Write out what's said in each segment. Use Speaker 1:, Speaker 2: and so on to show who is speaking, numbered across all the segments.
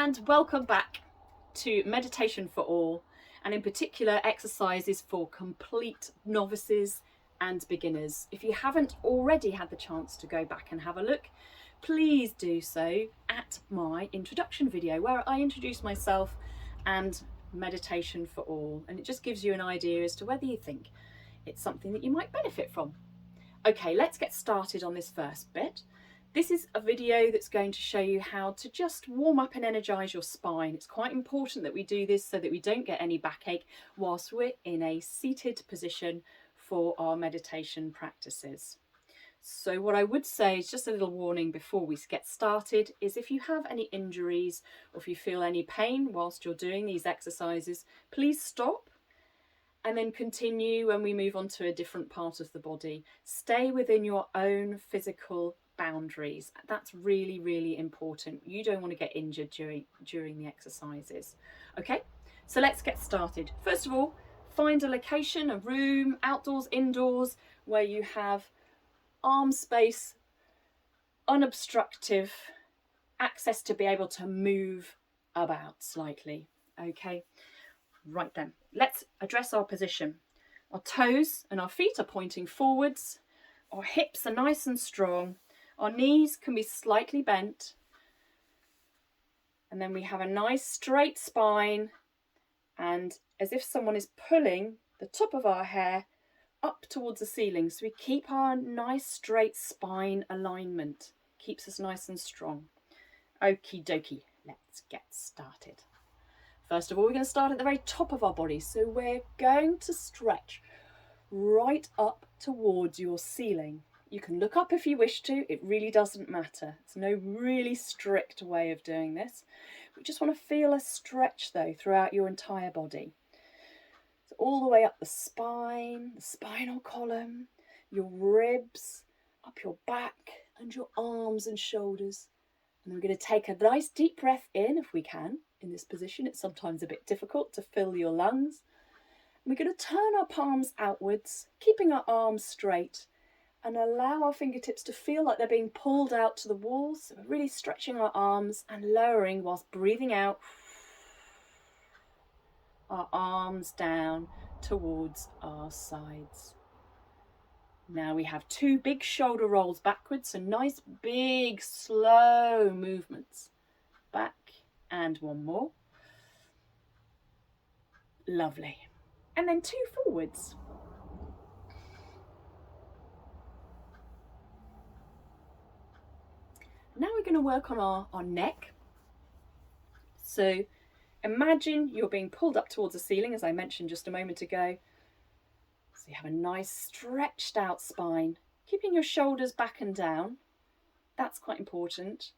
Speaker 1: and welcome back to Meditation for All, and in particular exercises for complete novices and beginners. If you haven't already had the chance to go back and have a look, please do so at my introduction video where I introduce myself and Meditation for All, and it just gives you an idea as to whether you think it's something that you might benefit from. Okay, let's get started on this first bit. This is a video that's going to show you how to just warm up and energise your spine. It's quite important that we do this so that we don't get any backache whilst we're in a seated position for our meditation practices. So what I would say is just a little warning before we get started is if you have any injuries or if you feel any pain whilst you're doing these exercises, please stop and then continue when we move on to a different part of the body. Stay within your own physical boundaries. That's really, really important. You don't want to get injured during the exercises. Okay, so let's get started. First of all, find a location, a room, outdoors, indoors, where you have arm space, unobstructive access to be able to move about slightly. Okay, right then, let's address our position. Our toes and our feet are pointing forwards. Our hips are nice and strong. Our knees can be slightly bent. And then we have a nice straight spine, and as if someone is pulling the top of our hair up towards the ceiling. So we keep our nice straight spine alignment. Keeps us nice and strong. Okie dokie, let's get started. First of all, we're going to start at the very top of our body. So we're going to stretch right up towards your ceiling. You can look up if you wish to, it really doesn't matter. There's no really strict way of doing this. We just want to feel a stretch though throughout your entire body. So all the way up the spine, the spinal column, your ribs, up your back and your arms and shoulders. And we're going to take a nice deep breath in if we can. In this position, it's sometimes a bit difficult to fill your lungs. And we're going to turn our palms outwards, keeping our arms straight, and allow our fingertips to feel like they're being pulled out to the walls. So we're really stretching our arms and lowering whilst breathing out our arms down towards our sides. Now we have two big shoulder rolls backwards, so nice big slow movements. Back and one more. Lovely. And then two forwards. Now we're going to work on our neck. So imagine you're being pulled up towards the ceiling, as I mentioned just a moment ago. So you have a nice stretched out spine, keeping your shoulders back and down. That's quite important.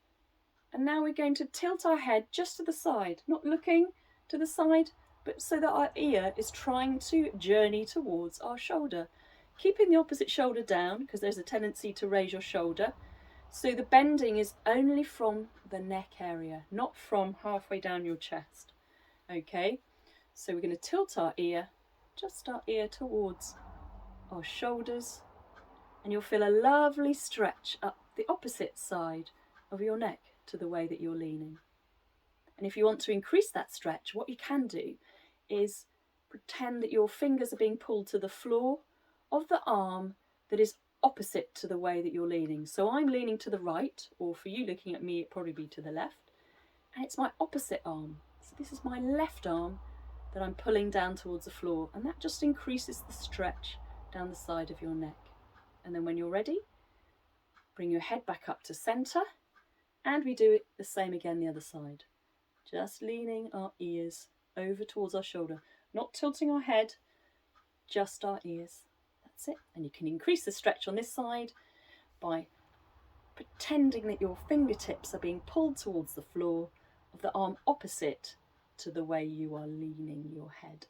Speaker 1: And now we're going to tilt our head just to the side, not looking to the side, but so that our ear is trying to journey towards our shoulder. Keeping the opposite shoulder down, because there's a tendency to raise your shoulder. So the bending is only from the neck area, not from halfway down your chest. Okay, so we're going to tilt our ear, just our ear towards our shoulders, and you'll feel a lovely stretch up the opposite side of your neck to the way that you're leaning. And if you want to increase that stretch, what you can do is pretend that your fingers are being pulled to the floor of the arm that is opposite to the way that you're leaning. So I'm leaning to the right, or for you looking at me, it'd probably be to the left, and it's my opposite arm. So this is my left arm that I'm pulling down towards the floor, and that just increases the stretch down the side of your neck. And then when you're ready, bring your head back up to center, and we do it the same again the other side. Just leaning our ears over towards our shoulder, not tilting our head, just our ears. That's it. And you can increase the stretch on this side by pretending that your fingertips are being pulled towards the floor of the arm opposite to the way you are leaning your head.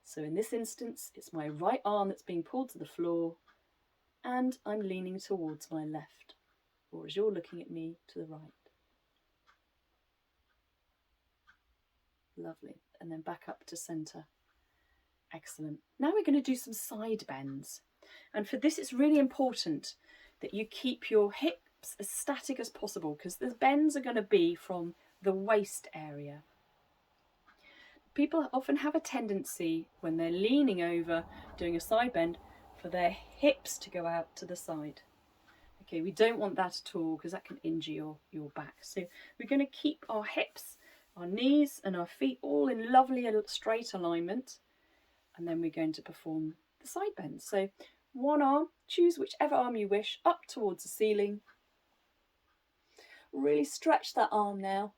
Speaker 1: So in this instance, it's my right arm that's being pulled to the floor, and I'm leaning towards my left, or as you're looking at me, to the right. Lovely. And then back up to center. Excellent. Now we're going to do some side bends. And for this, it's really important that you keep your hips as static as possible, because the bends are going to be from the waist area. People often have a tendency when they're leaning over, doing a side bend, for their hips to go out to the side. Okay, we don't want that at all because that can injure your back. So we're going to keep our hips, our knees and our feet all in lovely straight alignment. And then we're going to perform the side bend. So one arm, choose whichever arm you wish, up towards the ceiling. Really stretch that arm now.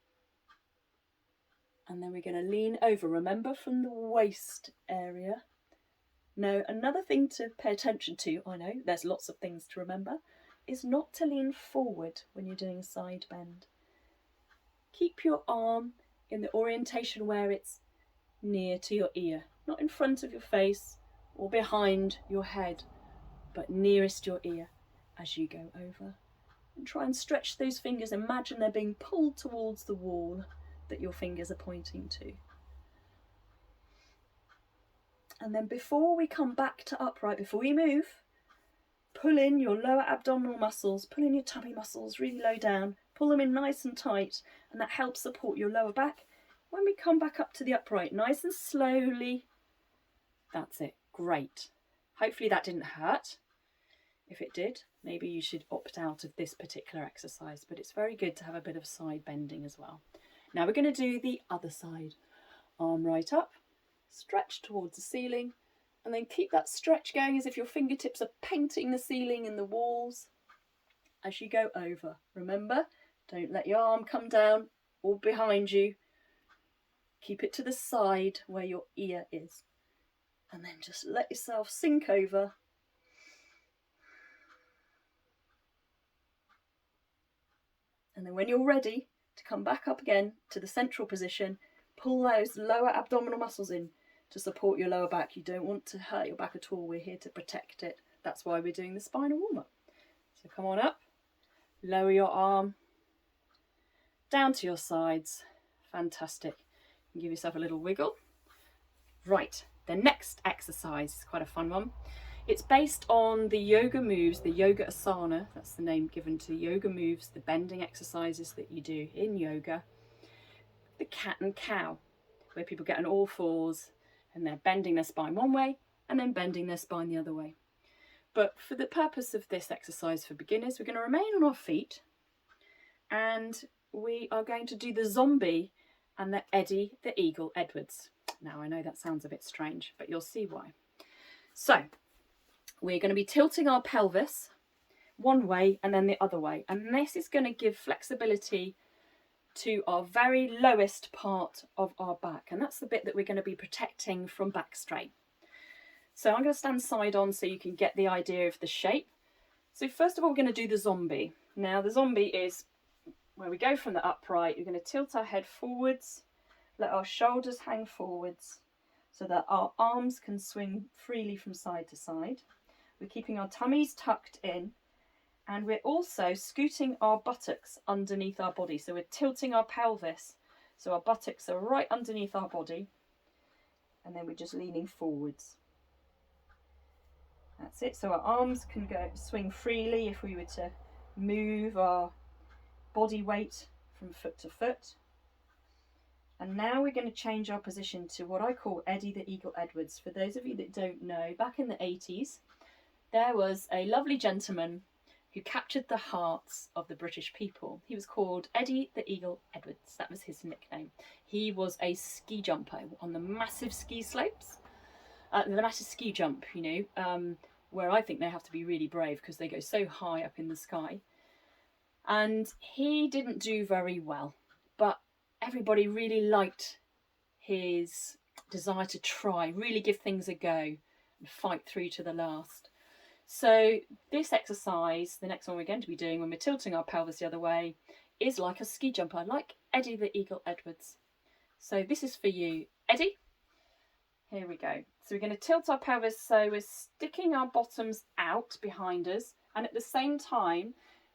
Speaker 1: And then we're going to lean over, remember, from the waist area. Now, another thing to pay attention to, I know there's lots of things to remember, is not to lean forward when you're doing a side bend. Keep your arm in the orientation where it's near to your ear, not in front of your face or behind your head, but nearest your ear as you go over. And try and stretch those fingers. Imagine they're being pulled towards the wall that your fingers are pointing to. And then before we come back to upright, before we move, pull in your lower abdominal muscles, pull in your tummy muscles really low down, pull them in nice and tight, and that helps support your lower back. When we come back up to the upright, nice and slowly, that's it, great. Hopefully that didn't hurt. If it did, maybe you should opt out of this particular exercise, but it's very good to have a bit of side bending as well. Now we're going to do the other side. Arm right up, stretch towards the ceiling, and then keep that stretch going as if your fingertips are painting the ceiling and the walls as you go over. Remember, don't let your arm come down or behind you. Keep it to the side where your ear is. And then just let yourself sink over. And then when you're ready to come back up again to the central position, pull those lower abdominal muscles in to support your lower back. You don't want to hurt your back at all. We're here to protect it. That's why we're doing the spinal warm-up. So come on up, lower your arm, down to your sides. Fantastic. Give yourself a little wiggle. Right, the next exercise is quite a fun one. It's based on the yoga moves, the yoga asana, that's the name given to yoga moves, the bending exercises that you do in yoga. The cat and cow, where people get on all fours and they're bending their spine one way and then bending their spine the other way. But for the purpose of this exercise for beginners, we're going to remain on our feet and we are going to do the zombie and the Eddie the Eagle Edwards. Now I know that sounds a bit strange, but you'll see why. So we're going to be tilting our pelvis one way and then the other way, and this is going to give flexibility to our very lowest part of our back, and that's the bit that we're going to be protecting from back strain. So I'm going to stand side on so you can get the idea of the shape. So first of all, we're going to do the zombie. Now the zombie is where we go from the upright. You're going to tilt our head forwards, let our shoulders hang forwards so that our arms can swing freely from side to side. We're keeping our tummies tucked in, and we're also scooting our buttocks underneath our body. So we're tilting our pelvis so our buttocks are right underneath our body, and then we're just leaning forwards. That's it. So our arms can go swing freely if we were to move our body weight from foot to foot. And now we're going to change our position to what I call Eddie the Eagle Edwards. For those of you that don't know, back in the 80s, there was a lovely gentleman who captured the hearts of the British people. He was called Eddie the Eagle Edwards. That was his nickname. He was a ski jumper on the massive ski slopes. The massive ski jump, you know, where I think they have to be really brave because they go so high up in the sky. And he didn't do very well, but everybody really liked his desire to try, really give things a go and fight through to the last. So this exercise, the next one we're going to be doing when we're tilting our pelvis the other way, is like a ski jumper, like Eddie the Eagle Edwards. So this is for you, Eddie. Here we go. So we're going to tilt our pelvis so we're sticking our bottoms out behind us, and at the same time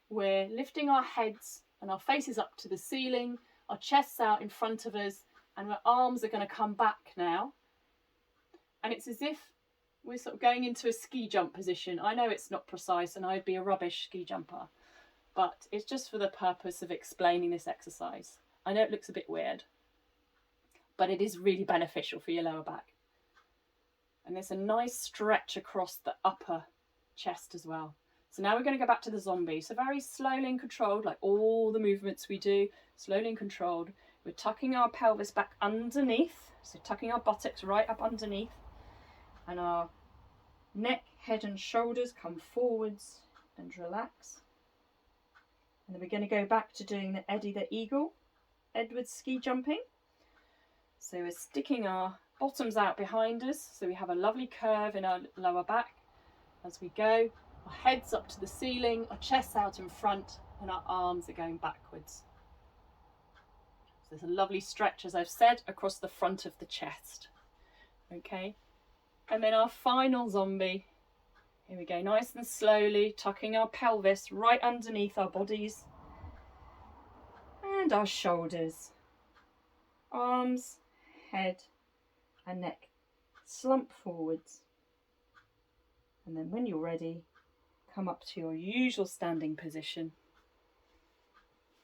Speaker 1: we're lifting our heads and our faces up to the ceiling, our chests out in front of us, and our arms are going to come back now. And it's as if we're sort of going into a ski jump position. I know it's not precise and I'd be a rubbish ski jumper, but it's just for the purpose of explaining this exercise. I know it looks a bit weird, but it is really beneficial for your lower back. And there's a nice stretch across the upper chest as well. So now we're going to go back to the zombie. So very slowly and controlled, like all the movements we do, slowly and controlled. We're tucking our pelvis back underneath, so tucking our buttocks right up underneath, and our neck, head and shoulders come forwards and relax. And then we're going to go back to doing the Eddie the Eagle, Edward ski jumping. So we're sticking our bottoms out behind us, so we have a lovely curve in our lower back as we go. Our head's up to the ceiling, our chest's out in front, and our arms are going backwards. So there's a lovely stretch, as I've said, across the front of the chest. Okay, and then our final zombie. Here we go, nice and slowly, tucking our pelvis right underneath our bodies and our shoulders, arms, head and neck slump forwards. And then when you're ready, come up to your usual standing position.